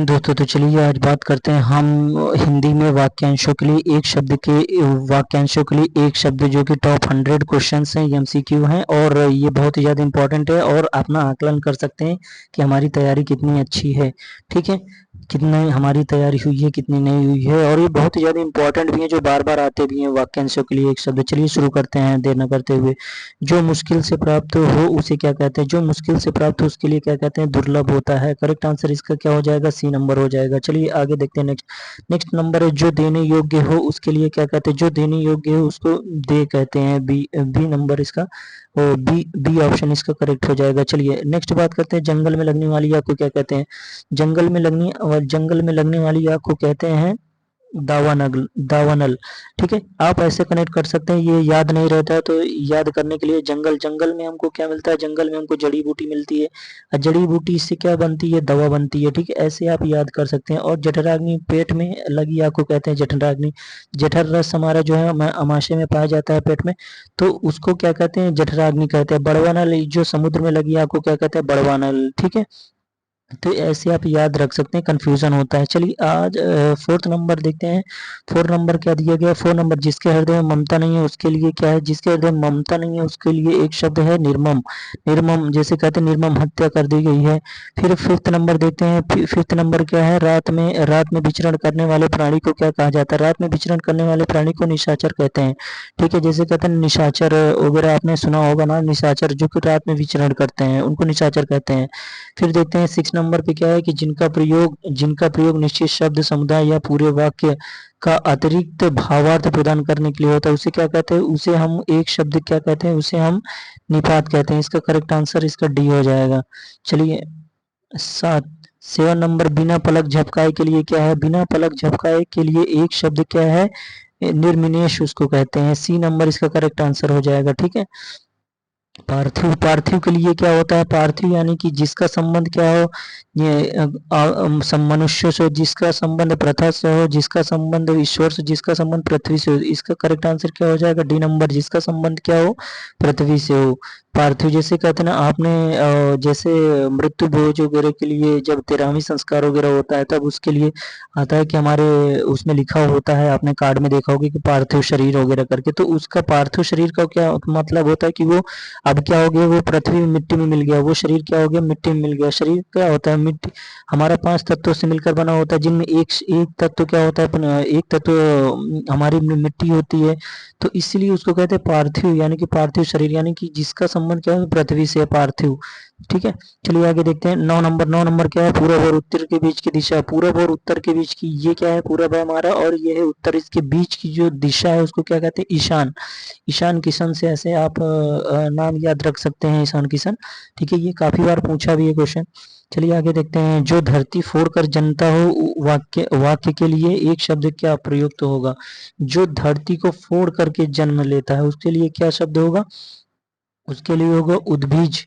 हिंद दोस्तों। तो चलिए आज बात करते हैं हम हिंदी में वाक्यांशों के लिए एक शब्द जो कि टॉप 100 क्वेश्चंस हैं, एमसीक्यू हैं और ये बहुत ही ज़्यादा इंपॉर्टेंट है और अपना आकलन कर सकते हैं कि हमारी तैयारी कितनी अच्छी है। ठीक है, कितनी हमारी तैयारी हुई है, कितनी नहीं हुई है, और ये बहुत ही ज़्यादा इंपॉर्टेंट भी है, जो बार बार आते भी हैं वाक्यांशों के लिए एक शब्द। चलिए शुरू करते हैं देर न करते हुए। जो मुश्किल से प्राप्त हो उसे क्या कहते हैं? जो मुश्किल से प्राप्त हो उसके लिए क्या कहते हैं? दुर्लभ होता है। करेक्ट आंसर इसका क्या हो जाएगा? सी नंबर हो जाएगा। चलिए आगे देखते हैं। नेक्स्ट नंबर है जो देने योग्य हो उसके लिए क्या कहते हैं? जो देने योग्य हो उसको दे कहते हैं। बी नंबर इसका, और बी ऑप्शन इसका करेक्ट हो जाएगा। चलिए नेक्स्ट बात करते हैं। जंगल में लगने वाली आग को क्या कहते हैं? जंगल में लगने वाली आग को कहते हैं दावानल। ठीक है, आप ऐसे कनेक्ट कर सकते हैं। ये याद नहीं रहता है तो याद करने के लिए जंगल में हमको क्या मिलता है? जंगल में हमको जड़ी बूटी मिलती है, और जड़ी बूटी से क्या बनती है? दवा बनती है। ठीक है, ऐसे आप याद कर सकते हैं। और जठराग्नि, पेट में लगी आग को कहते हैं जठराग्नि। जठर रस हमारा जो है आमाशय में पाया जाता है पेट में, तो उसको क्या कहते हैं? जठराग्नि कहते हैं। बड़वानल, जो समुद्र में लगी आग को क्या कहते हैं? बड़वानल। ठीक है, तो ऐसे आप याद रख सकते हैं, कंफ्यूजन होता है। चलिए आज 4th नंबर देखते हैं। 4 नंबर क्या दिया गया? 4 नंबर, जिसके हृदय में ममता नहीं है उसके लिए क्या है? जिसके हृदय में ममता नहीं है उसके लिए एक शब्द है निर्मम। निर्मम जैसे कहते हैं निर्मम हत्या कर दी गई है। फिर 5th नंबर देखते हैं। 5th नंबर क्या है? रात में विचरण करने वाले प्राणी को क्या कहा जाता है? रात में विचरण करने वाले प्राणी को निशाचर कहते हैं। ठीक है, जैसे कहते हैं निशाचर वगैरह, आपने सुना होगा ना, निशाचर जो कि रात में विचरण करते हैं उनको निशाचर कहते हैं। फिर देखते हैं 6 नंबर पे क्या है कि जिनका प्रयोग निश्चित शब्द समुदाय या पूरे वाक्य का अतिरिक्त भावार्थ प्रदान करने के लिए होता है उसे क्या कहते हैं? उसे हम एक शब्द क्या कहते हैं? उसे हम निपात कहते हैं। इसका करेक्ट आंसर इसका डी हो जाएगा। चलिए 7 नंबर, बिना पलक झपकाए के लिए क्या है? बिना पलक झपकाए के लिए एक शब्द क्या है? निर्मिनेश उसको कहते हैं। सी नंबर इसका करेक्ट आंसर हो जाएगा। ठीक है, पार्थिव, पार्थिव के लिए क्या होता है? पार्थिव यानी कि जिसका संबंध क्या हो? ये मनुष्य से, जिसका संबंध प्रथा से हो, जिसका संबंध ईश्वर से, जिसका संबंध पृथ्वी से हो। इसका करेक्ट आंसर क्या हो जाएगा? डी नंबर, जिसका संबंध क्या हो? पृथ्वी से हो। पार्थिव जैसे कहते हैं ना, आपने जैसे मृत्यु भोज वगैरह के लिए जब 13वीं संस्कार वगैरह होता है तब उसके लिए आता है कि हमारे उसमें लिखा होता है, आपने कार्ड में देखा होगा कि पार्थिव शरीर वगैरह करके, तो उसका पार्थिव शरीर का क्या मतलब होता है कि वो अब क्या हो गया? वो पृथ्वी मिट्टी में मिल गया, वो शरीर क्या हो गया? मिट्टी में मिल गया। शरीर क्या होता है? मिट्टी। हमारा 5 तत्वों से मिलकर बना होता है, जिनमें एक तत्व क्या होता है? एक तत्व हमारी मिट्टी होती है, तो इसलिए उसको कहते हैं पार्थिव, यानी कि पार्थिव शरीर, यानी कि जिसका संबंध क्या है? पृथ्वी से, पार्थिव। ठीक है, चलिए आगे देखते हैं। 9 नंबर क्या है? पूरब और उत्तर के बीच की दिशा। पूरब और उत्तर के बीच की, ये क्या है? पूरब है हमारा और ये है उत्तर, इसके बीच की जो दिशा है उसको क्या कहते हैं? ईशान। ईशान किशन से ऐसे आप नाम याद रख सकते हैं, ईशान किशन। ठीक है, ये काफी बार पूछा भी है क्वेश्चन। चलिए आगे देखते हैं। जो धरती फोड़कर जनता हो वाक्य के लिए एक शब्द क्या प्रयुक्त होगा? जो धरती को फोड़ करके जन्म लेता है उसके लिए क्या शब्द होगा? उसके लिए होगा उद्भिज।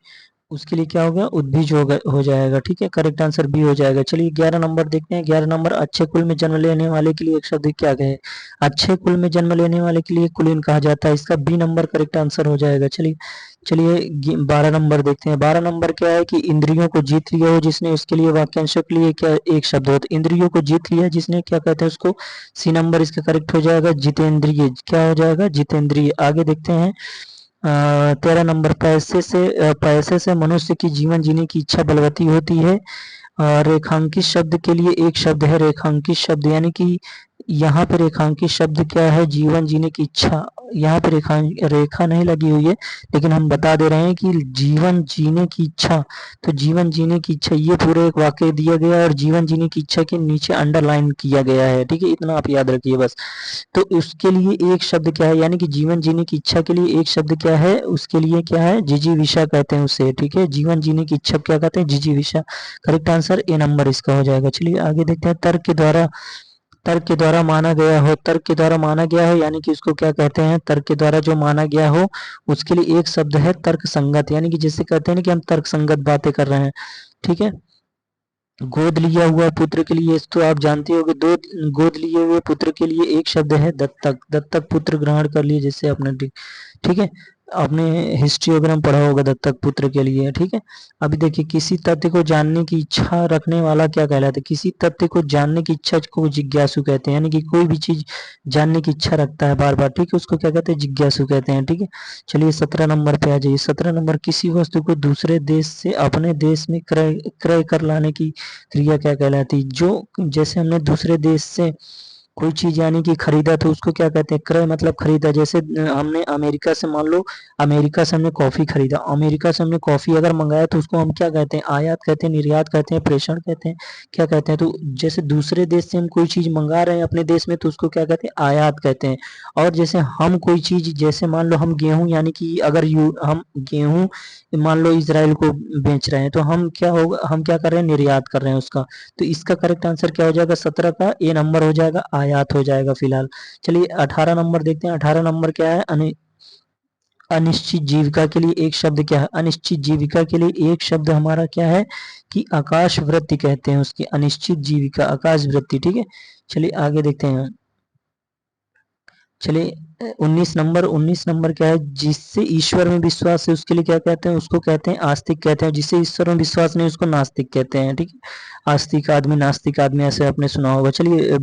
उसके लिए क्या होगा? उद्भिज हो जाएगा। ठीक है, करेक्ट आंसर बी हो जाएगा। चलिए 11 नंबर देखते हैं। 11 नंबर, अच्छे कुल में जन्म लेने वाले के लिए एक शब्द क्या कहे? अच्छे कुल में जन्म लेने वाले के लिए कुलीन कहा जाता है। इसका बी नंबर करेक्ट आंसर हो जाएगा। चलिए चलिए 12 नंबर देखते हैं। 12 नंबर क्या है कि इंद्रियों को जीत लिया हो जिसने, उसके लिए वाक्यांशों के लिए क्या एक शब्द होता है? इंद्रियों को जीत लिया जिसने, क्या कहते हैं उसको? सी नंबर इसका करेक्ट हो जाएगा। जितेंद्रिय, क्या हो जाएगा? जितेंद्रिय। आगे देखते हैं 13 नंबर, पैसे से मनुष्य की जीवन जीने की इच्छा बलवती होती है। रेखांकित शब्द के लिए एक शब्द है रेखांकित शब्द, यानी कि यहाँ पे रेखांकित शब्द क्या है? जीवन जीने की इच्छा। यहाँ पे रेखा नहीं लगी हुई है, लेकिन हम बता दे रहे हैं कि जीवन जीने की इच्छा। तो जीवन जीने की इच्छा, ये पूरे एक वाक्य दिया गया है और जीवन जीने की इच्छा के नीचे अंडरलाइन किया गया है। ठीक है, इतना आप याद रखिए बस। तो उसके लिए एक शब्द क्या है? यानी कि जीवन जीने की इच्छा के लिए एक शब्द क्या है? उसके लिए क्या है? जिजीविषा कहते हैं उसे। ठीक है, जीवन जीने की इच्छा क्या कहते हैं? जिजीविषा। करेक्ट आंसर ए नंबर इसका हो जाएगा। चलिए आगे देखते हैं। तर्क के द्वारा माना गया हो। तर्क के द्वारा माना गया हो यानी कि उसको क्या कहते हैं? तर्क के द्वारा जो माना गया हो उसके लिए एक शब्द है तर्क संगत, यानी कि जिससे कहते हैं ना कि हम तर्क संगत बातें कर रहे हैं। ठीक है, गोद लिया हुआ पुत्र के लिए तो आप जानते हो कि दो, गोद लिए हुए पुत्र के लिए एक शब्द है दत्तक। दत्तक पुत्र ग्रहण कर लिए, जैसे अपने। ठीक है, आपने हिस्ट्रियोग्राम पढ़ा होगा दत्तक पुत्र के लिए, ठीक है। अभी देखिए, किसी तथ्य को जानने की इच्छा रखने वाला क्या कहलाता है? किसी तथ्य को जानने की इच्छा को जिज्ञासु कहते हैं, यानी कि कोई भी चीज जानने की इच्छा रखता है बार बार, ठीक है, उसको क्या कहते हैं? जिज्ञासु कहते हैं, ठीक है। चलिए 17 नंबर पे आ जाइए। 17 नंबर, किसी वस्तु को दूसरे देश से अपने देश में क्रय क्रय कर लाने की क्रिया क्या कहलाती है? जो जैसे हमने दूसरे देश से कोई चीज यानी कि खरीदा तो उसको क्या कहते हैं? क्रय मतलब खरीदा। जैसे हमने अमेरिका से, मान लो अमेरिका से हमने कॉफी खरीदा, अमेरिका से हमने कॉफी अगर मंगाया तो उसको हम क्या कहते हैं? आयात कहते हैं, निर्यात कहते हैं, प्रेषण कहते हैं, क्या कहते हैं? तो जैसे दूसरे देश से हम कोई चीज मंगा रहे हैं अपने देश में तो उसको क्या कहते हैं? आयात कहते हैं। और जैसे हम कोई चीज, जैसे मान लो हम गेहूं, यानी कि अगर हम गेहूं मान लो इजराइल को बेच रहे हैं तो हम क्या होगा? हम क्या कर रहे हैं? निर्यात कर रहे हैं उसका। तो इसका करेक्ट आंसर क्या हो जाएगा? 17 का ए नंबर हो जाएगा, आयात हो जाएगा फिलहाल। चलिए 18 नंबर देखते हैं। 18 नंबर क्या है? अनिश्चित जीविका के लिए एक शब्द क्या है? अनिश्चित जीविका के लिए एक शब्द हमारा क्या है? कि आकाश वृत्ति कहते हैं उसकी, अनिश्चित जीविका आकाश वृत्ति, ठीक है। चलिए आगे देखते हैं। चलिए 19 नंबर क्या है? जिससे ईश्वर में विश्वास है उसके लिए क्या कहते हैं? उसको कहते हैं आस्तिक कहते हैं। जिससे ईश्वर में विश्वास नहीं उसको नास्तिक कहते हैं, ठीक है। आस्तिक आदमी, नास्तिक आदमी, ऐसे आपने सुना होगा। चलिए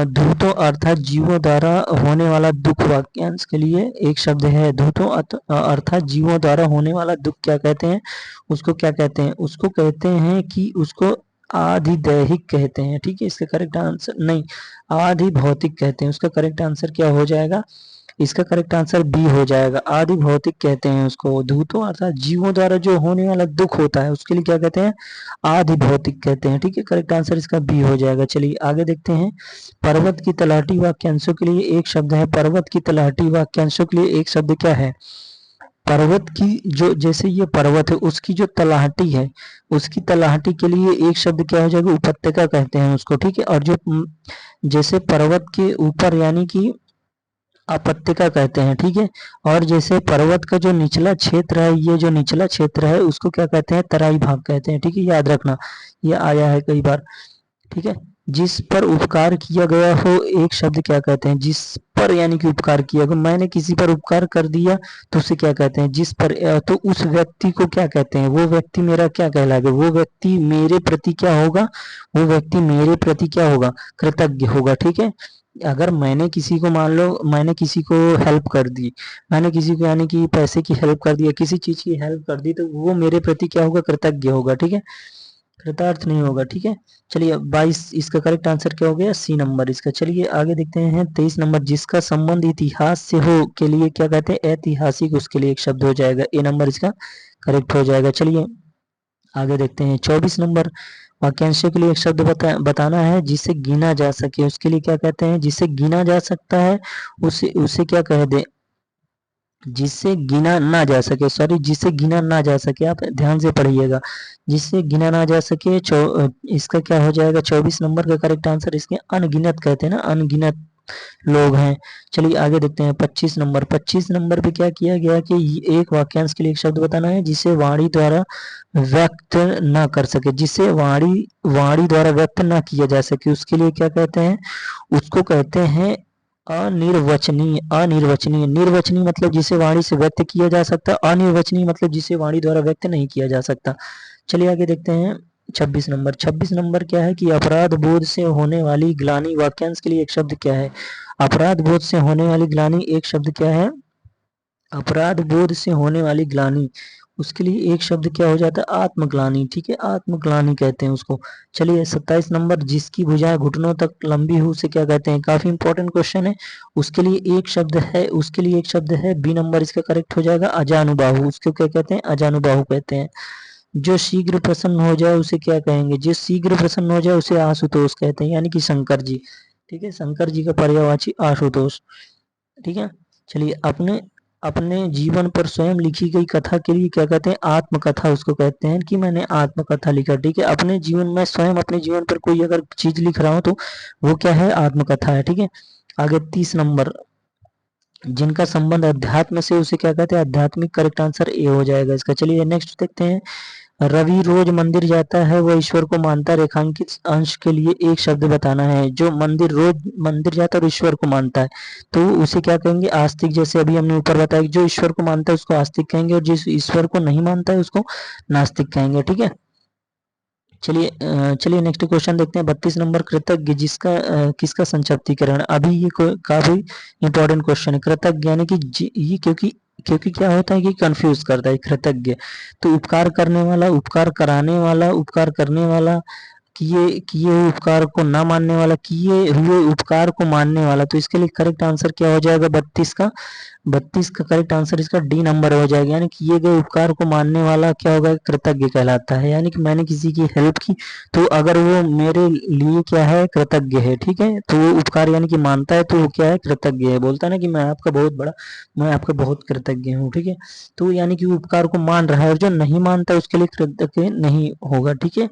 धूर्तों अर्थात जीवों द्वारा होने वाला दुख, वाक्यांश के लिए एक शब्द है। धूर्तों अर्थात जीवों द्वारा होने वाला दुख क्या कहते हैं? उसको क्या कहते हैं? उसको कहते हैं कि उसको आधिदैहिक कहते हैं, ठीक है। इसका करेक्ट आंसर नहीं, आधि भौतिक कहते हैं। उसका करेक्ट आंसर क्या हो जाएगा? इसका करेक्ट आंसर बी हो जाएगा, आदि भौतिक कहते हैं उसको। धूतों अर्थात जीवों द्वारा जो होने वाला दुख होता है उसके लिए क्या कहते हैं? आदि भौतिक कहते हैं, ठीक है। करेक्ट आंसर इसका बी हो जाएगा। चलिए आगे देखते हैं। पर्वत की तलहटी वाक्यांशों के लिए एक शब्द है। पर्वत की तलहटी वाक्यांशों के लिए एक शब्द क्या है? पर्वत की जो, जैसे ये पर्वत है उसकी जो तलहटी है, उसकी तलहटी के लिए एक शब्द क्या हो जाएगा? उपत्यका कहते हैं उसको, ठीक है। और जो जैसे पर्वत के ऊपर यानी कि अपत्यका कहते हैं, ठीक है। और जैसे पर्वत का जो निचला क्षेत्र है, ये जो निचला क्षेत्र है उसको क्या कहते हैं? तराई भाग कहते हैं, ठीक है। याद रखना, ये आया है कई बार, ठीक है। जिस पर उपकार किया गया हो एक शब्द क्या कहते हैं? जिस पर यानी कि उपकार किया गया, मैंने किसी पर उपकार कर दिया तो उसे क्या कहते हैं? जिस पर तो उस व्यक्ति को क्या कहते हैं? वो व्यक्ति मेरा क्या कहलाएगा? वो व्यक्ति मेरे प्रति क्या होगा? वो व्यक्ति मेरे प्रति क्या होगा? कृतज्ञ होगा, ठीक है। अगर मैंने किसी को, मान लो मैंने किसी को हेल्प कर दी, मैंने किसी को यानी कि पैसे की हेल्प कर दी या किसी चीज की हेल्प कर दी तो वो मेरे प्रति क्या होगा? कृतज्ञ होगा, ठीक है। कृतार्थ नहीं होगा, ठीक है। चलिए 22, इसका करेक्ट आंसर क्या हो गया? सी नंबर इसका। चलिए आगे देखते हैं 23 नंबर, जिसका संबंध इतिहास से हो के लिए क्या कहते हैं? ऐतिहासिक, उसके लिए एक शब्द हो जाएगा, ए नंबर इसका करेक्ट हो जाएगा। चलिए आगे देखते हैं 24 नंबर, वाक्यांशों के लिए एक शब्द बताना है जिसे गिना जा सके, उसके लिए क्या कहते हैं? जिसे गिना जा सकता है उसे उसे क्या कह दे? जिससे गिना ना जा सके, सॉरी, जिसे गिना ना जा सके, आप ध्यान से पढ़िएगा। जिससे गिना ना जा सके, इसका क्या हो जाएगा? 24 नंबर का करेक्ट आंसर इसके अनगिनत कहते हैं ना, अनगिनत लोग हैं। चलिए आगे देखते हैं 25 नंबर। 25 नंबर पे क्या किया गया कि एक वाक्यांश के लिए एक शब्द बताना है जिसे वाणी द्वारा व्यक्त ना कर सके, जिसे वाणी वाणी द्वारा व्यक्त ना किया जा सके, उसके लिए क्या कहते हैं? उसको कहते हैं अनिर्वचनीय। अनिर्वचनीय, निर्वचनीय मतलब जिसे वाणी से व्यक्त किया जा सकता है, अनिर्वचनीय मतलब जिसे वाणी द्वारा व्यक्त नहीं किया जा सकता। चलिए आगे देखते हैं 26 नंबर। 26 नंबर क्या है? कि अपराध बोध से होने वाली ग्लानि, वाक्यांश के लिए एक शब्द क्या है? अपराध बोध से होने वाली ग्लानि, एक शब्द क्या है? अपराध बोध से होने वाली ग्लानि, उसके लिए एक शब्द क्या हो जाता है? आत्मग्लानि, ठीक है। आत्मग्लानि कहते हैं उसको। चलिए 27 नंबर, जिसकी भुजाएं घुटनों तक लंबी हो उसे क्या कहते हैं? काफी इंपॉर्टेंट क्वेश्चन है। उसके लिए एक शब्द है, उसके लिए एक शब्द है, बी नंबर इसका करेक्ट हो जाएगा, अजानुबाहु। उसको क्या कहते हैं? अजानुबाहु कहते हैं। जो शीघ्र प्रसन्न हो जाए उसे क्या कहेंगे? जो शीघ्र प्रसन्न हो जाए उसे आशुतोष कहते हैं, यानी कि शंकर जी, ठीक है। शंकर जी का पर्यायवाची आशुतोष, ठीक है। चलिए अपने अपने जीवन पर स्वयं लिखी गई कथा के लिए क्या कहते हैं? आत्मकथा उसको कहते हैं, कि मैंने आत्मकथा लिखा, ठीक है। अपने जीवन में स्वयं अपने जीवन पर कोई अगर चीज लिख रहा हूं तो वो क्या है? आत्मकथा है, ठीक है। आगे 30 नंबर, जिनका संबंध अध्यात्म से उसे क्या कहते हैं? आध्यात्मिक, करेक्ट आंसर ए हो जाएगा इसका। चलिए नेक्स्ट देखते हैं रवि रोज मंदिर जाता है, वह ईश्वर को मानता है। रेखांकित अंश के लिए एक शब्द बताना है। जो रोज मंदिर जाता है और ईश्वर को मानता है, तो उसे क्या कहेंगे? आस्तिक। जैसे अभी हमने ऊपर बताया कि जो ईश्वर को मानता है उसको आस्तिक कहेंगे, और जिस ईश्वर को नहीं मानता है उसको नास्तिक कहेंगे। ठीक है, चलिए नेक्स्ट क्वेश्चन देखते हैं। 32 नंबर, कृतज्ञ किसका संक्षिप्तीकरण। अभी ये काफी इंपॉर्टेंट क्वेश्चन है। कृतज्ञ यानी कि ये क्योंकि क्योंकि क्या होता है कि कंफ्यूज करता है। कृतज्ञ तो उपकार करने वाला, उपकार कराने वाला, उपकार करने वाला, किए हुए उपकार को ना मानने वाला, किए हुए उपकार को मानने वाला। तो इसके लिए करेक्ट आंसर क्या हो जाएगा? 32 का करेक्ट आंसर इसका डी नंबर हो जाएगा। यानी किए गए उपकार को मानने वाला क्या होगा? कृतज्ञ कहलाता है। यानी कि मैंने किसी की हेल्प की, तो अगर वो मेरे लिए क्या है? कृतज्ञ है। ठीक है, तो वो उपकार यानी कि मानता है, तो वो क्या है? कृतज्ञ है। बोलता है ना कि मैं आपका बहुत कृतज्ञ हूँ। ठीक है, तो यानी कि वो उपकार को मान रहा है, और जो नहीं मानता है उसके लिए कृतज्ञ नहीं होगा। ठीक है,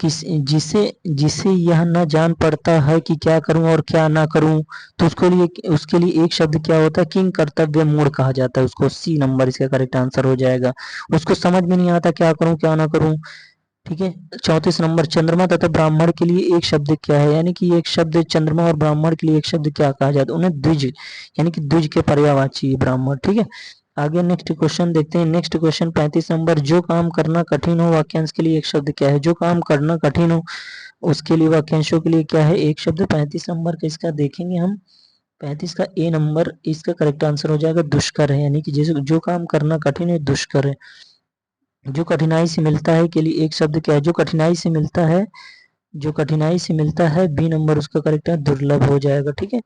किस जिसे जिसे यह न जान पड़ता है कि क्या करूं और क्या ना करूं, तो उसके लिए एक शब्द क्या होता है? किंग कर्तव्य मूढ़ कहा जाता है उसको। सी नंबर इसका करेक्ट आंसर हो जाएगा। उसको समझ में नहीं आता क्या करूं क्या ना करूं। ठीक है, 34 नंबर, चंद्रमा तथा ब्राह्मण के लिए एक शब्द क्या है? यानी कि एक शब्द चंद्रमा और ब्राह्मण के लिए एक शब्द क्या कहा जाता है? उन्हें द्विज यानी कि द्विज के पर्यायवाची ब्राह्मण। ठीक है, आगे नेक्स्ट क्वेश्चन देखते हैं। नेक्स्ट क्वेश्चन 35 नंबर, जो काम करना कठिन हो वाक्यांश के लिए एक शब्द क्या है? जो काम करना कठिन हो उसके लिए वाक्यांशों के लिए क्या है? एक शब्द। 35 नंबर का इसका देखेंगे हम। 35 का ए नंबर इसका करेक्ट आंसर हो जाएगा दुष्कर है। यानी कि जैसे जो काम करना कठिन है दुष्कर है। जो कठिनाई से मिलता है के लिए एक शब्द क्या है? जो कठिनाई से मिलता है, बी नंबर उसका करेक्ट है, दुर्लभ हो जाएगा। ठीक है,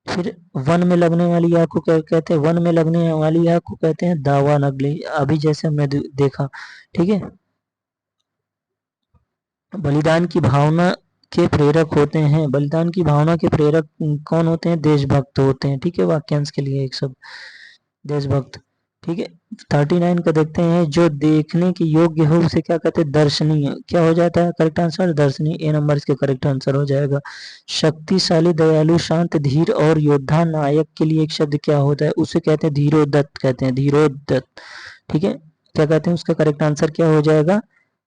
फिर वन में लगने वाली आग को क्या कहते हैं? वन में लगने वाली आग को कहते हैं दावा नगली। अभी जैसे हमने देखा। ठीक है, बलिदान की भावना के प्रेरक होते हैं। बलिदान की भावना के प्रेरक कौन होते हैं? देशभक्त होते हैं। ठीक है, वाक्यांश के लिए एक शब्द देशभक्त। ठीक है, 39 का देखते हैं। जो देखने के योग्य हो उसे क्या कहते हैं? दर्शनीय। क्या हो जाता है करेक्ट आंसर? दर्शनीय। ए नंबर इसके करेक्ट आंसर हो जाएगा। शक्तिशाली, दयालु, शांत, धीर और योद्धा नायक के लिए एक शब्द क्या होता है? उसे कहते हैं धीरोदत्त, कहते हैं धीरोदत्त। ठीक है, क्या कहते हैं? उसका करेक्ट आंसर क्या हो जाएगा?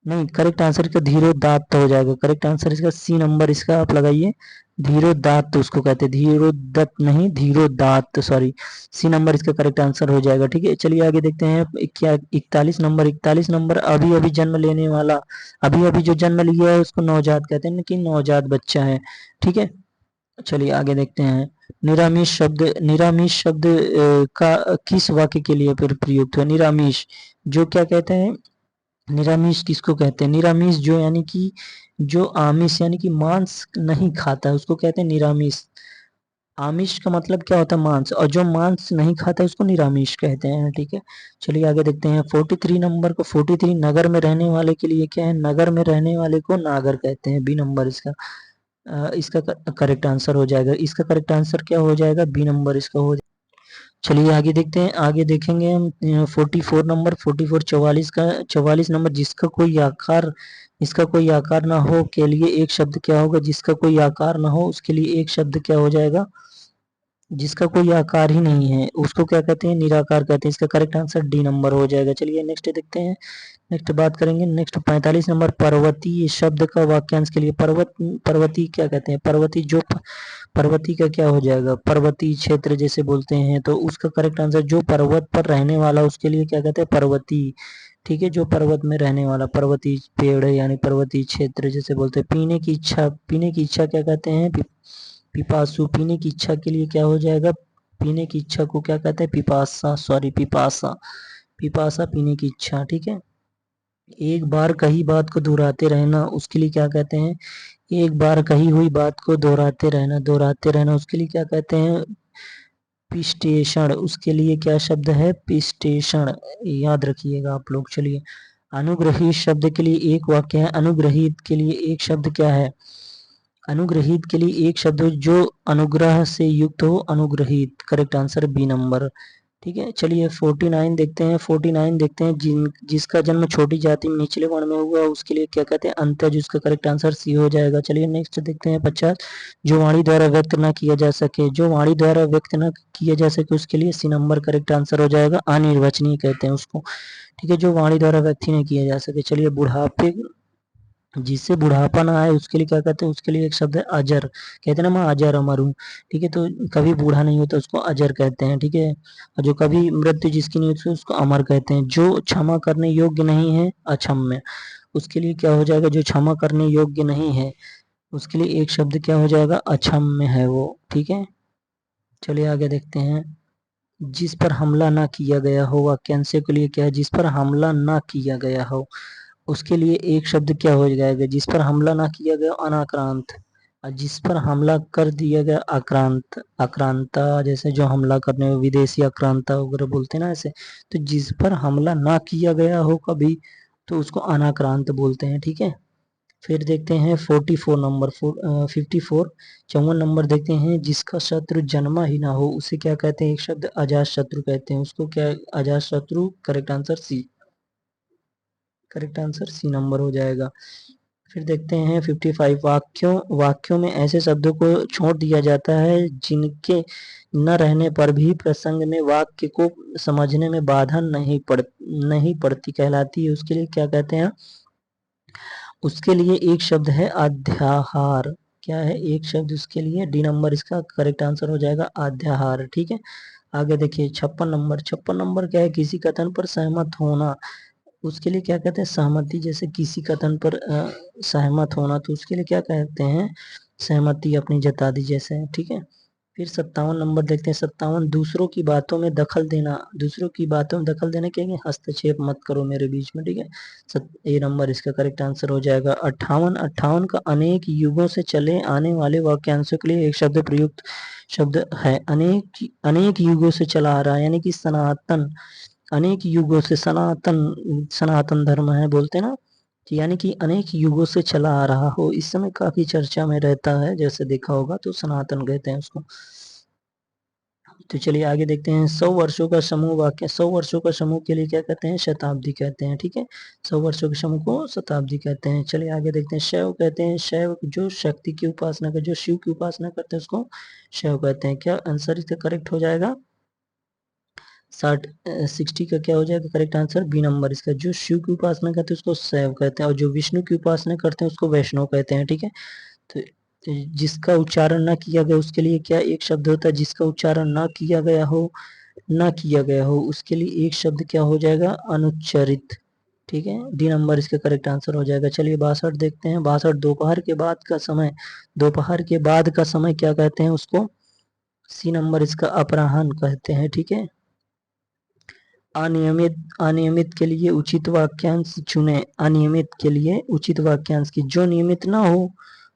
नहीं, करेक्ट आंसर इसका धीरोदात्त हो जाएगा। करेक्ट आंसर इसका सी नंबर इसका आप लगाइए। धीरोदात्त उसको कहते हैं, धीरोदत्त नहीं, धीरोदात्त, सॉरी। सी नंबर इसका करेक्ट आंसर हो जाएगा। ठीक है, चलिए आगे देखते हैं। क्या 41 नंबर, अभी अभी जन्म लेने वाला, अभी अभी जो जन्म लिया है उसको नवजात कहते हैं, कि नवजात बच्चा है। ठीक है, चलिए आगे देखते हैं। निरामिष शब्द का किस वाक्य के लिए फिर प्रयुक्त है? निरामिष जो क्या कहते हैं? निरामिष किसको कहते हैं? निरामिष जो यानी कि जो आमिष यानी कि मांस नहीं खाता है उसको कहते हैं निरामिष। आमिष का मतलब क्या होता है? मांस, और जो मांस नहीं खाता है उसको निरामिष कहते हैं। ठीक है, चलिए आगे देखते हैं। 43 नंबर को, 43 नगर में रहने वाले के लिए क्या है? नगर में रहने वाले को नागर कहते हैं। बी नंबर इसका करेक्ट आंसर हो जाएगा। इसका करेक्ट आंसर क्या हो जाएगा? बी नंबर इसका हो। चलिए आगे देखते हैं। आगे देखेंगे हम 44 नंबर, 44 नंबर, जिसका कोई आकार ना हो के लिए एक शब्द क्या होगा? जिसका कोई आकार ना हो उसके लिए एक शब्द क्या हो जाएगा? जिसका कोई आकार ही नहीं है उसको क्या कहते हैं? निराकार कहते हैं। इसका करेक्ट आंसर डी नंबर हो जाएगा। चलिए नेक्स्ट देखते हैं। नेक्स्ट बात करेंगे। नेक्स्ट 45 नंबर, पर्वतीय शब्द का वाक्यांश के लिए पर्वती क्या कहते हैं? पर्वती का क्या हो जाएगा? पर्वतीय क्षेत्र जैसे बोलते हैं, तो उसका करेक्ट आंसर जो पर्वत पर रहने वाला उसके लिए क्या कहते हैं? पर्वतीय। ठीक है, जो पर्वत में रहने वाला, पर्वतीय पेड़ है यानी पर्वतीय क्षेत्र जैसे बोलते हैं। पीने की इच्छा क्या कहते हैं? पिपासु। पीने की इच्छा के लिए क्या हो जाएगा? पीने की इच्छा को क्या कहते हैं? पिपासा, सॉरी, पिपासा। पिपासा पीने की इच्छा। ठीक है, एक बार कही बात को दोहराते रहना उसके लिए क्या कहते हैं? एक बार कही हुई बात को दोहराते रहना उसके लिए क्या कहते हैं? पिष्टेषण। उसके लिए क्या शब्द है? पिष्टेषण। याद रखिएगा आप लोग। चलिए, अनुग्रहित शब्द के लिए एक वाक्य है। अनुग्रहित के लिए एक शब्द क्या है? अनुग्रहित के लिए एक शब्द जो अनुग्रह से युक्त हो, अनुग्रहित। Correct answer B number. ठीक है। चलिए 49 देखते हैं। 49 देखते हैं, जिसका जन्म छोटी जाति में निचले वर्ण में हुआ उसके लिए क्या कहते हैं, अंत्यज। उसका करेक्ट आंसर सी हो जाएगा। चलिए नेक्स्ट देखते हैं 50। जो वाणी द्वारा व्यक्त ना किया जा सके, जो वाणी द्वारा व्यक्त ना किया जा सके उसके लिए सी नंबर करेक्ट आंसर हो जाएगा, अनिर्वचनीय कहते हैं उसको। ठीक है, जो वाणी द्वारा व्यक्त ही नहीं किया जा सके। चलिए बुढ़ापे, जिससे बुढ़ापा ना आए उसके लिए क्या कहते हैं, उसके लिए एक शब्द है अजर। कहते हैं ना, मैं अजर अमर हूँ। ठीक है, तो कभी बूढ़ा नहीं होता उसको अजर कहते हैं। ठीक है, और जो कभी मृत्यु जिसकी नहीं होती उसको अमर कहते हैं। जो क्षमा करने योग्य नहीं है, अक्षम्य, उसके लिए क्या हो जाएगा, जो क्षमा करने योग्य नहीं है उसके लिए एक शब्द क्या हो जाएगा, अक्षम्य है वो। ठीक है, चलिए आगे देखते हैं। जिस पर हमला ना किया गया हो, वाक्यांश के लिए क्या है, जिस पर हमला ना किया गया हो उसके लिए एक शब्द क्या हो जाएगा, जिस पर हमला ना किया गया अनाक्रांत, और जिस पर हमला कर दिया गया आक्रांत। आक्रांता जैसे जो हमला करने में विदेशी आक्रांता वगैरह बोलते हैं ना ऐसे। तो जिस पर हमला ना किया गया हो कभी तो उसको अनाक्रांत बोलते हैं। ठीक है, फिर देखते हैं 44 नंबर 54 54 नंबर देखते हैं। जिसका शत्रु जन्मा ही ना हो उसे क्या कहते हैं, एक शब्द अजात शत्रु कहते हैं उसको। क्या है, Ajatashatru. Correct answer C. Correct answer C number हो जाएगा। फिर देखते हैं 55। वाक्यों वाक्यों में ऐसे शब्दों को छोड़ दिया जाता है जिनके न रहने पर भी प्रसंग में वाक्य को समझने में बाधा नहीं पड़ती कहलाती है, उसके लिए क्या कहते हैं, उसके लिए एक शब्द है अध्याहार। क्या है, एक शब्द उसके लिए डी नंबर इसका करेक्ट आंसर हो जाएगा, अध्याहार। ठीक है, आगे देखिए 56 नंबर। 56 नंबर क्या है, किसी कथन पर सहमत होना, उसके लिए क्या कहते हैं, सहमति। जैसे किसी कथन पर सहमत होना तो उसके लिए क्या कहते हैं, सहमति अपनी जता दी जैसे। ठीक है, फिर 57 नंबर देखते हैं। 57 दूसरों की बातों में दखल देना, दूसरों की बातों में दखल देना कहेंगे, हस्तक्षेप मत करो मेरे बीच में। ठीक है, ए नंबर इसका करेक्ट आंसर हो जाएगा। 58 58 का अनेक युगों से चले आने वाले वाक्यांशों के लिए एक शब्द प्रयुक्त शब्द है, अनेक अनेक युगों से चला आ रहा है, यानी कि सनातन। अनेक युगों से, सनातन सनातन धर्म है बोलते हैं ना, यानी कि अनेक युगों से चला आ रहा हो, इस समय काफी चर्चा में रहता है जैसे देखा होगा, तो सनातन कहते हैं उसको। तो चलिए आगे देखते हैं। 100 वर्षों का समूह वाक्य, 100 वर्षों का समूह के लिए क्या कहते हैं, शताब्दी कहते हैं। ठीक है, 100 वर्षों के समूह को शताब्दी कहते हैं। चलिए आगे देखते हैं। शैव कहते हैं, शैव जो शक्ति की उपासना कर, जो शिव की उपासना करते हैं उसको शैव कहते हैं। क्या आंसर इसका करेक्ट हो जाएगा, 60 का क्या हो जाएगा करेक्ट आंसर, बी नंबर इसका। जो शिव की उपासना करते हैं उसको शैव कहते हैं, और जो विष्णु की उपासना करते हैं उसको वैष्णव कहते हैं। ठीक है, तो जिसका उच्चारण ना किया गया उसके लिए क्या एक शब्द होता है, जिसका उच्चारण ना किया गया हो, ना किया गया हो उसके लिए एक शब्द क्या हो जाएगा, अनुच्चरित। ठीक है, डी नंबर इसका करेक्ट आंसर हो जाएगा। चलिए 62 देखते हैं। 62 दोपहर के बाद का समय, दोपहर के बाद का समय क्या कहते हैं उसको, सी नंबर इसका अपराह्न कहते हैं। ठीक है, अनियमित, अनियमित के लिए उचित वाक्यांश चुने। अनियमित के लिए उचित वाक्यांश की, जो नियमित ना हो,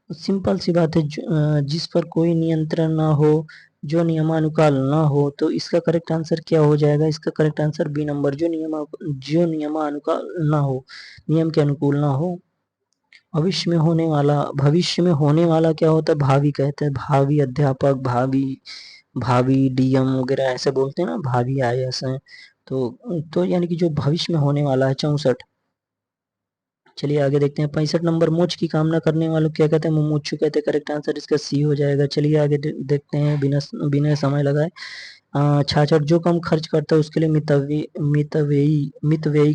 सिंपल सी बात है, जिस पर कोई नियंत्रण ना हो, जो नियमानुसार ना हो, तो इसका करेक्ट आंसर क्या हो जाएगा, इसका करेक्ट आंसर बी नंबर, जो नियमानुसार ना हो, नियम के अनुकूल ना हो। भविष्य में होने वाला, भविष्य में होने वाला क्या होता है, भावी कहते हैं। भावी अध्यापक, भावी भावी डीएम वगैरह ऐसे बोलते हैं ना, भावी आईएएस है। तो यानी कि जो भविष्य में होने वाला है। 64। चलिए आगे देखते हैं। 65 नंबर। मोक्ष की कामना करने वालों को क्या कहते हैं, मुमुक्षु कहते हैं। करेक्ट आंसर इसका सी हो जाएगा। चलिए आगे देखते हैं बिना बिना समय लगाए। 66 जो कम खर्च करता है उसके लिए मितव्ययी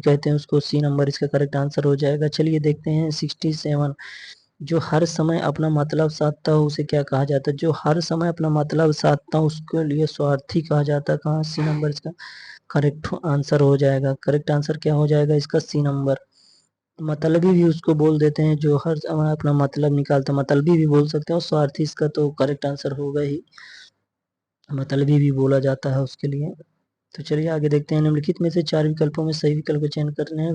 कहते हैं उसको। सी नंबर इसका करेक्ट आंसर हो जाएगा। चलिए देखते हैं 67। जो हर समय अपना मतलब साधता हो उसे क्या कहा जाता है, जो हर समय अपना मतलब साधता हो उसके लिए स्वार्थी कहा जाता है। कहाँ, सी नंबर इसका करेक्ट आंसर हो जाएगा। करेक्ट आंसर क्या हो जाएगा इसका, सी नंबर। मतलबी भी उसको बोल देते हैं, जो हर समय अपना मतलब निकालता, मतलबी भी बोल सकते हैं, और स्वार्थी इसका तो करेक्ट आंसर होगा ही, मतलबी भी बोला जाता है उसके लिए। तो चलिए आगे देखते हैं। निम्नलिखित में से चार विकल्पों में सही विकल्प का चयन करने हैं।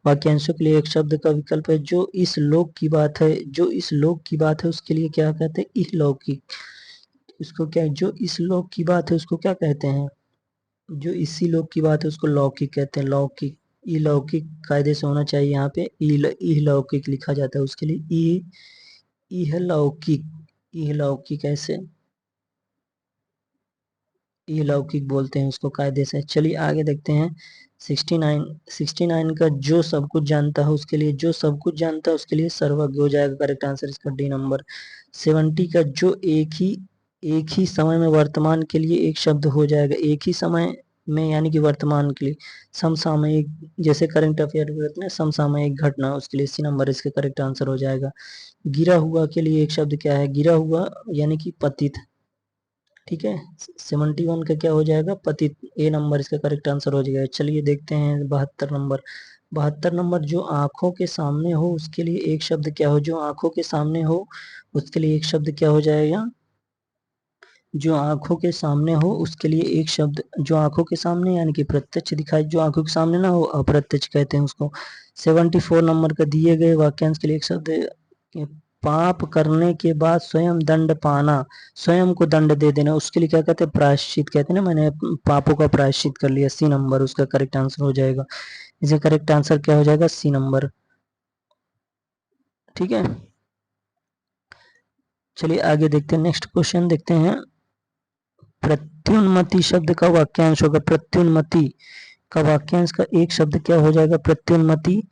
वाक्यांशों के लिए एक शब्द का विकल्प है। जो इस लोक की बात है, जो इस लोक की बात है उसके लिए क्या कहते हैं, इहलौकिक। उसको क्या, जो इस लोक की बात है उसको क्या कहते हैं, जो इसी लोक की बात है उसको लौकिक कहते हैं, लौकिक। इलौकिक कायदे से होना चाहिए, यहाँ पे इहलौकिक लिखा जाता है उसके लिए, इहलौकिक। इहलौकिक ऐसे। ये लौकिक बोलते हैं उसको कायदे से। चलिए आगे देखते हैं 69 का जो सब कुछ जानता है उसके लिए, जो सब कुछ जानता है उसके लिए सर्वज्ञ हो जाएगा करेक्ट आंसर इसका डी नंबर। 70 का जो एक ही समय में वर्तमान के लिए एक शब्द हो जाएगा, एक ही समय में यानी कि वर्तमान के लिए। समसामयिक, जैसे करंट अफेयर कहते हैं समसामयिक घटना, उसके लिए सी नंबर इसका करेक्ट आंसर हो जाएगा। गिरा हुआ के लिए एक शब्द क्या है, गिरा हुआ यानी कि पतित, ठीक है। 71 का क्या हो जाएगा, पतित, ए नंबर इसका करेक्ट आंसर हो जाएगा। चलिए देखते हैं 72 नंबर। 72 नंबर, जो आंखों के सामने हो उसके लिए एक शब्द क्या हो, जो आंखों के सामने हो उसके लिए एक शब्द क्या हो जाएगा, जो आंखों के सामने हो उसके लिए एक शब्द, जो आंखों के सामने यानी कि प्रत्यक्ष दिखाई, जो आंखों के सामने ना हो अप्रत्यक्ष कहते हैं उसको। 74 नंबर का दिए गए वाक्यांश के लिए एक शब्द है, पाप करने के बाद स्वयं दंड पाना, स्वयं को दंड दे देना, उसके लिए क्या कहते हैं, प्रायश्चित कहते हैं ना, मैंने पापों का प्रायश्चित कर लिया, सी नंबर उसका करेक्ट आंसर हो जाएगा। इसे करेक्ट आंसर क्या हो जाएगा, सी नंबर, ठीक है। चलिए आगे देखते हैं, नेक्स्ट क्वेश्चन देखते हैं। प्रत्युन्मति शब्द का वाक्यांश होगा, प्रत्युन्मति का वाक्यांश का एक शब्द क्या हो जाएगा, प्रत्युन्मति,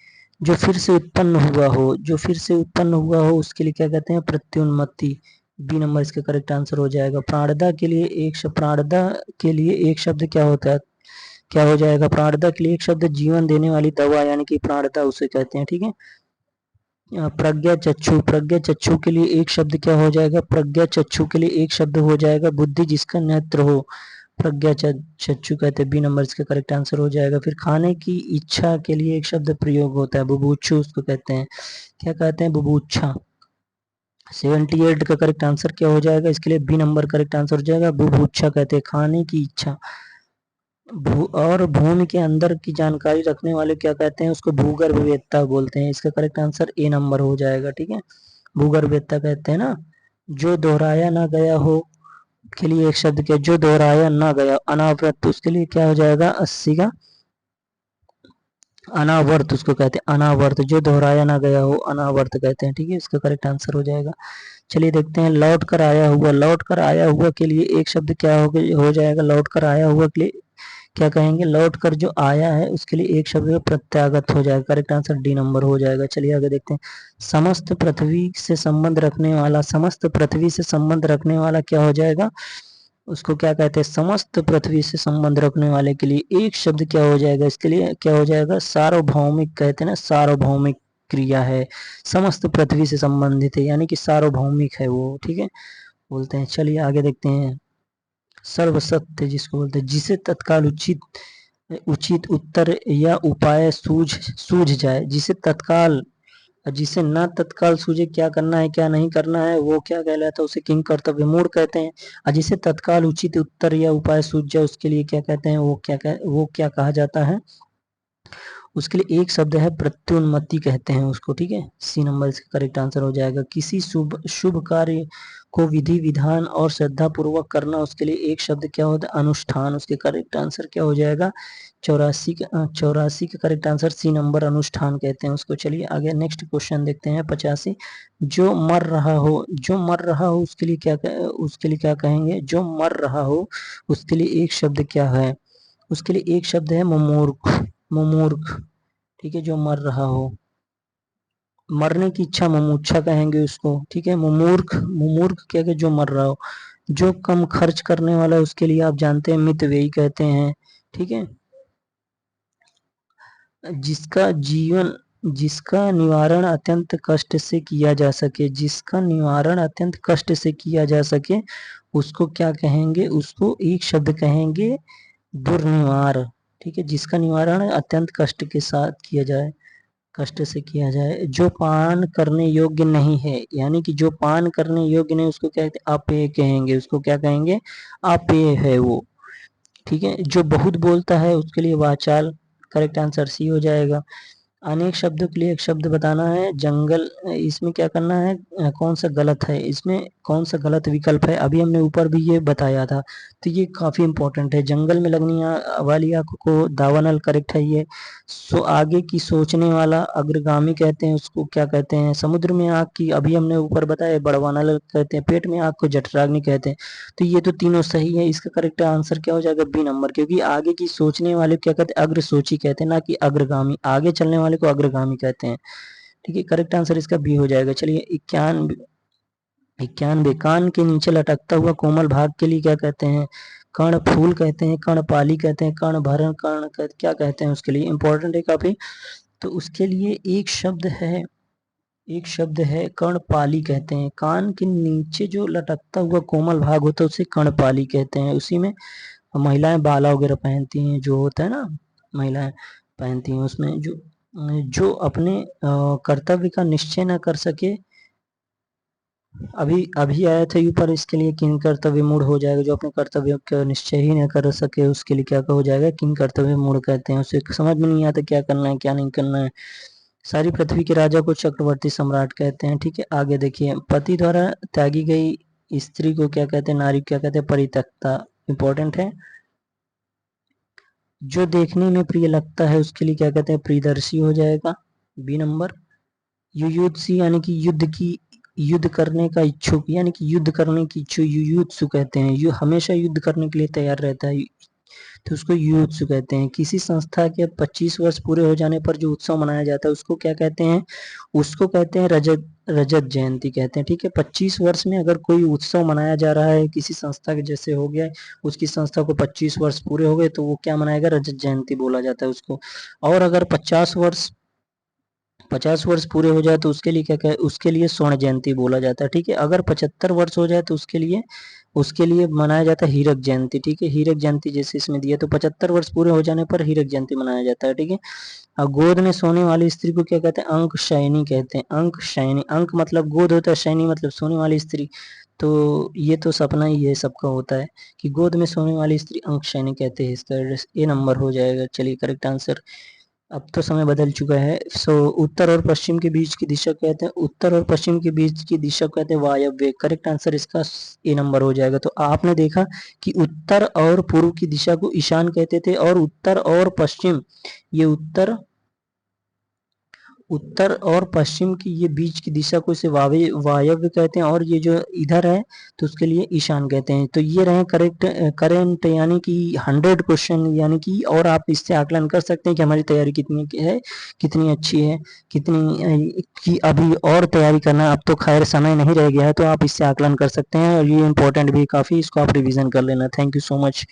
जो फिर से उत्पन्न हुआ हो, जो फिर से उत्पन्न हुआ हो उसके लिए क्या कहते हैं, प्रत्युन्मति, बी नंबर इसका करेक्ट आंसर हो जाएगा। प्राणदा के लिए एक शब्द, प्राणदा के लिए एक शब्द क्या होता है, क्या हो जाएगा, प्राणदा के लिए एक शब्द जीवन देने वाली दवा यानी कि प्राणदा उसे कहते हैं, ठीक है। प्रज्ञा चक्षु, प्रज्ञा चक्षु के लिए एक शब्द क्या हो जाएगा, प्रज्ञा चक्षु के लिए एक शब्द हो जाएगा बुद्धि जिसका नेत्र हो, प्रज्ञा चक्षु कहते हैं, बी नंबर इसका करेक्ट आंसर हो जाएगा। फिर खाने की इच्छा के लिए एक शब्द प्रयोग होता है, बुभुक्षु उसको कहते हैं, क्या कहते हैं, बुभुक्षा। 78 का करेक्ट आंसर क्या हो जाएगा, इसके लिए बी नंबर करेक्ट आंसर हो जाएगा, बुभुक्षा कहते हैं खाने की इच्छा। और भूमि के अंदर की जानकारी रखने वाले क्या कहते हैं, उसको भूगर्भवेत्ता बोलते हैं, इसका करेक्ट आंसर ए नंबर हो जाएगा, ठीक है। भूगर्भवेत्ता कहते हैं ना। जो दोहराया ना गया हो के लिए एक शब्द क्या, जो दोहराया ना गया, अनावृत, तो उसके लिए क्या हो जाएगा, 80 का अनावर्त उसको कहते हैं, अनावर्त, जो दोहराया ना गया हो अनावर्त कहते हैं, ठीक है, इसका करेक्ट आंसर हो जाएगा। चलिए देखते हैं, लौट कर आया हुआ, लौट कर आया हुआ के लिए एक शब्द क्या हो जाएगा, लौट कर आया हुआ के लिए क्या कहेंगे, लौट कर जो आया है उसके लिए एक शब्द प्रत्यागत हो जाएगा, करेक्ट आंसर डी नंबर हो जाएगा। चलिए आगे देखते हैं, समस्त पृथ्वी से संबंध रखने वाला, समस्त पृथ्वी से संबंध रखने वाला क्या हो जाएगा, उसको क्या कहते हैं, समस्त पृथ्वी से संबंध रखने वाले के लिए एक शब्द क्या हो जाएगा, इसके लिए क्या हो जाएगा, सार्वभौमिक कहते हैं ना, सार्वभौमिक क्रिया है, समस्त पृथ्वी से संबंधित है यानी कि सार्वभौमिक है वो, ठीक है, बोलते हैं। चलिए आगे देखते हैं, सर्वसत्य जिसको बोलते हैं, जिसे तत्काल उचित उचित उत्तर या उपाय सूझ जाए, जिसे तत्काल, जिसे ना तत्काल सूझे क्या करना है क्या नहीं करना है वो क्या कहलाता है, उसे किंग कर्तव्य मूढ़ कहते हैं। और जिसे तत्काल उचित उत्तर या उपाय सूझ जाए उसके लिए क्या कहते हैं, वो क्या कहा जाता है, उसके लिए एक शब्द है प्रत्युन्मति कहते हैं उसको, ठीक है, सी नंबर इसका करेक्ट आंसर हो जाएगा। किसी शुभ शुभ कार्य को विधि विधान और श्रद्धा पूर्वक करना, उसके लिए एक शब्द क्या होता है, अनुष्ठान, उसके करेक्ट आंसर क्या हो जाएगा, 84 का करेक्ट आंसर सी नंबर, अनुष्ठान कहते हैं उसको। चलिए आगे नेक्स्ट क्वेश्चन देखते हैं 85, जो मर रहा हो, जो मर रहा हो उसके लिए क्या कहेंगे, जो मर रहा हो उसके लिए एक शब्द क्या है, उसके लिए एक शब्द है मुमूर्ख, मुमूर्ख, ठीक है, जो मर रहा हो, मरने की इच्छा मुमुक्षा कहेंगे उसको, ठीक है। मुमूर्ख, मुमूर्ख क्या है, जो मर रहा हो। जो कम खर्च करने वाला है उसके लिए आप जानते हैं मितव्ययी कहते हैं, ठीक है। जिसका जीवन, जिसका निवारण अत्यंत कष्ट से किया जा सके, जिसका निवारण अत्यंत कष्ट से किया जा सके उसको क्या कहेंगे, उसको एक शब्द कहेंगे दुर्निवार, ठीक है, जिसका निवारण अत्यंत कष्ट के साथ किया जाए, कष्ट से किया जाए। जो पान करने योग्य नहीं है यानी कि जो पान करने योग्य नहीं उसको क्या कहते हैं, अपेय कहेंगे, उसको क्या कहेंगे, अपेय है वो, ठीक है। जो बहुत बोलता है उसके लिए वाचाल, करेक्ट आंसर सी हो जाएगा। अनेक शब्दों के लिए एक शब्द बताना है। जंगल, इसमें क्या करना है, कौन सा गलत है, इसमें कौन सा गलत विकल्प है, अभी हमने ऊपर भी ये बताया था। तो ये काफी इंपॉर्टेंट है। जंगल में लगनी वाली आंख को दावानल करेक्ट है ये। आगे की सोचने वाला अग्रगामी कहते हैं, उसको क्या कहते हैं। समुद्र में आग की अभी हमने ऊपर बताया बड़वानल कहते हैं। पेट में आग को जठराग्नि कहते हैं। तो ये तो तीनों सही है। इसका करेक्ट आंसर क्या हो जाएगा, बी नंबर, क्योंकि आगे की सोचने वाले क्या कहते हैं, अग्रसोची कहते हैं, ना कि अग्रगामी। आगे चलने वाले को अग्रगामी कहते हैं। ठीक है, करेक्ट आंसर इसका बी हो जाएगा। चलिए 91 कान के नीचे लटकता हुआ कोमल भाग के लिए क्या कहते हैं, कर्णफूल कहते हैं, कर्णपाली कहते हैं, कर्णभरण, क्या कहते हैं उसके लिए, इंपॉर्टेंट है काफी। तो उसके लिए एक शब्द है कर्णपाली कहते हैं। कान के नीचे जो लटकता हुआ कोमल भाग होता है उसे कर्णपाली कहते हैं। उसी में महिलाएं बाला वगैरह पहनती हैं, जो होता है ना, महिलाएं पहनती हैं, उसमें जो अपने कर्तव्य का निश्चय न कर सके, अभी अभी आया था ऊपर, इसके लिए किन कर्तव्य मूढ़ हो जाएगा। जो अपने कर्तव्य का निश्चय ही न कर सके उसके लिए क्या हो जाएगा, किन कर्तव्य मूढ़ कहते हैं। उसे समझ में नहीं आता क्या करना है क्या नहीं करना है। सारी पृथ्वी के राजा को चक्रवर्ती सम्राट कहते हैं। ठीक है, आगे देखिए, पति द्वारा त्यागी गई स्त्री को क्या कहते हैं, नारी क्या कहते हैं, परित्यक्ता। इंपॉर्टेंट है। जो देखने में प्रिय लगता है उसके लिए क्या कहते हैं, प्रियदर्शी हो जाएगा, बी नंबर। युयुत्सु यानी कि युद्ध करने का इच्छुक, यानी कि युद्ध करने की इच्छुक युयुत्सु कहते हैं। हमेशा युद्ध करने के लिए तैयार रहता है, तो उसको युयुत्सु कहते हैं। किसी संस्था के 25 वर्ष पूरे हो जाने पर जो उत्सव मनाया जाता है उसको क्या कहते हैं, उसको कहते हैं रजत रजत जयंती कहते हैं। ठीक है, 25 वर्ष में अगर कोई उत्सव मनाया जा रहा है किसी संस्था के, जैसे हो गया उसकी संस्था को 25 वर्ष पूरे हो गए, तो वो क्या मनाएगा, रजत जयंती बोला जाता है उसको। और अगर 50 वर्ष पूरे हो जाए तो उसके लिए क्या कहे, उसके लिए स्वर्ण जयंती बोला जाता है। ठीक है, अगर 75 वर्ष हो जाए तो उसके लिए मनाया जाता है हीरक जयंती। ठीक है, हीरक जयंती जैसे इसमें दिया, तो 75 वर्ष पूरे हो जाने पर हीरक जयंती मनाया जाता है। ठीक है, अब गोद में सोने वाली स्त्री को क्या कहते हैं, अंक शयनी कहते हैं। अंक शयनी, अंक मतलब गोद होता है, शयनी मतलब सोने वाली स्त्री। तो ये तो सपना ही है सबका होता है कि गोद में सोने वाली स्त्री अंक शयनी कहते हैं। इसका ए नंबर हो जाएगा। चलिए करेक्ट आंसर। अब तो समय बदल चुका है। उत्तर और पश्चिम के बीच की दिशा कहते हैं, उत्तर और पश्चिम के बीच की दिशा कहते हैं वायव्य। करेक्ट आंसर इसका ए नंबर हो जाएगा। तो आपने देखा कि उत्तर और पूर्व की दिशा को ईशान कहते थे, और उत्तर और पश्चिम, ये उत्तर और पश्चिम की ये बीच की दिशा को इसे वायव्य कहते हैं, और ये जो इधर है तो उसके लिए ईशान कहते हैं। तो ये रहे करेंट यानी कि 100 क्वेश्चन, यानी कि, और आप इससे आकलन कर सकते हैं कि हमारी तैयारी कितनी है, कितनी अच्छी है, कितनी की अभी और तैयारी करना। अब तो खैर समय नहीं रह गया है, तो आप इससे आकलन कर सकते हैं, और ये इंपॉर्टेंट भी काफी, इसको आप रिविजन कर लेना। Thank you so much.